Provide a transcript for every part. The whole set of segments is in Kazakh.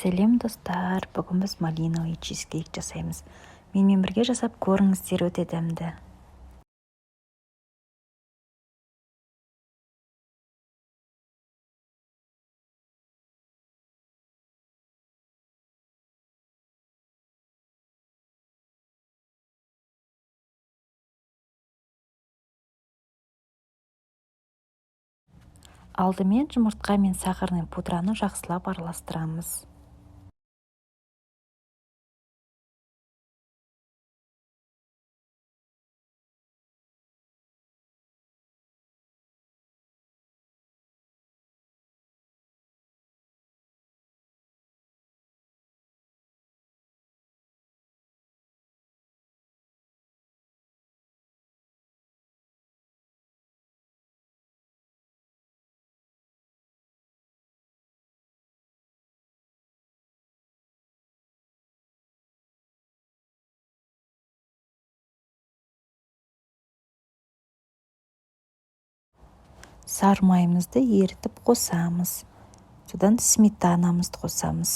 Сәлем достар, бүгін біз малиновый чизкейк жасаймыз. Менімен бірге жасап көріңіздер, өте дәмді. Алдымен жұмыртқа мен сахарный пудраны жақсылап араластырамыз. Сары майымызды ерітіп қосамыз. Содан сметанамызды қосамыз.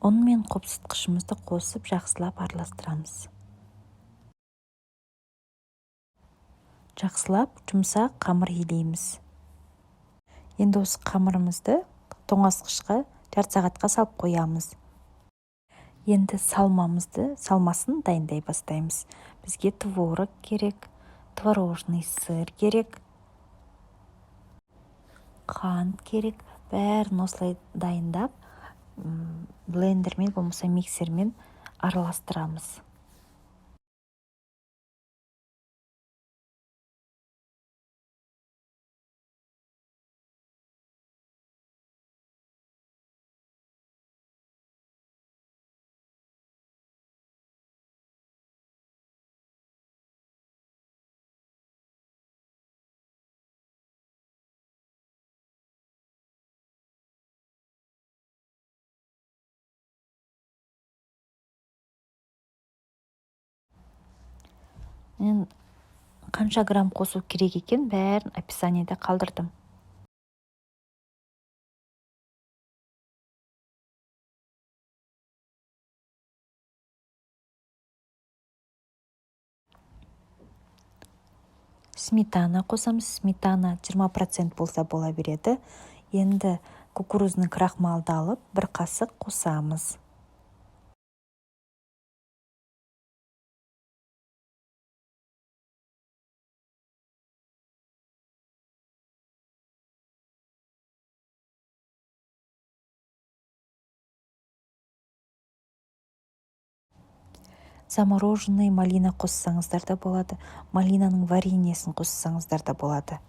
ұн мен қопсытқышымызды қосып жақсылап араластырамыз. Жақсылап жұмсақ қамыр илейміз. Енді осы қамырымызды тоңазытқышқа жарты сағатқа салып қоямыз. Енді салмасын дайындай бастаймыз. Бізге творог керек, творожный сыр керек, қант керек. Бәрін осылай дайындап, блендермен болмаса миксермен араластырамыз. Мен қанша грамм қосу керек екен, бәрін описаниеде қалдырдым. Сметана қосамыз. Сметана 20% болса бола береді. Енді кукурузный крахмалды алып, бір қасық қосамыз. Замороженный малина қоссаңыздар да болады. Малинаның вареньесін қоссаңыздар да болады.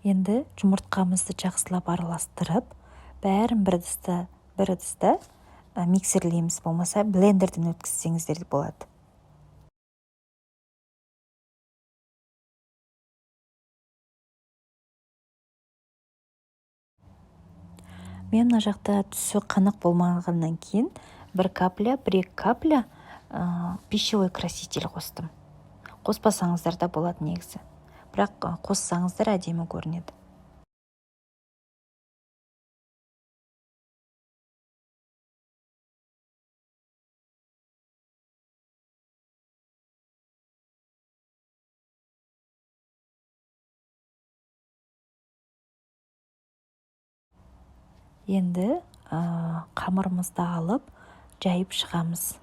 Енді жұмыртқамызды жақсылап араластырып, бәрін бір ыдыста миксерлейміз, болмаса блендерден өткізсеңіздер де болады. Мен мына жақта түсі қанық болмағаннан кейін бір-екі капля пищевой краситель қостым. Қоспасаңыздар да болады негізі. Бірақ қоссаңыздар әдемі көрінеді. Енді қамырымызды алып, жайып шығамыз.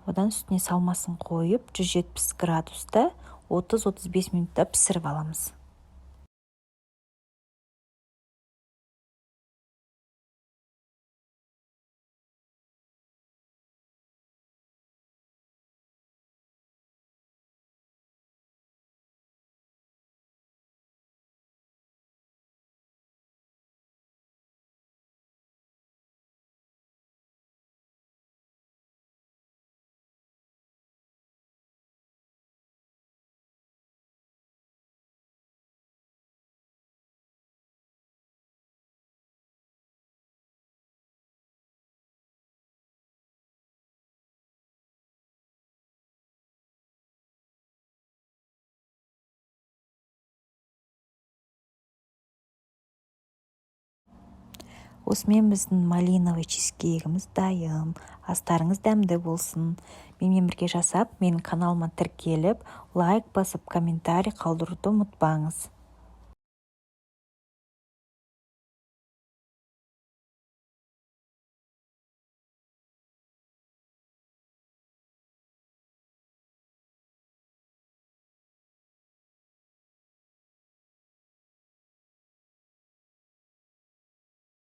Одан үстіне салмасын қойып, 170 градуста 30-35 минутта пісіріп аламыз. Осымен біздің малиновый чизкейгіміз дайын. Астарыңыз дәмді болсын. Менімен бірге жасап, менің каналыма тіркеліп, лайк басып, комментарий қалдыруды ұмытпаңыз.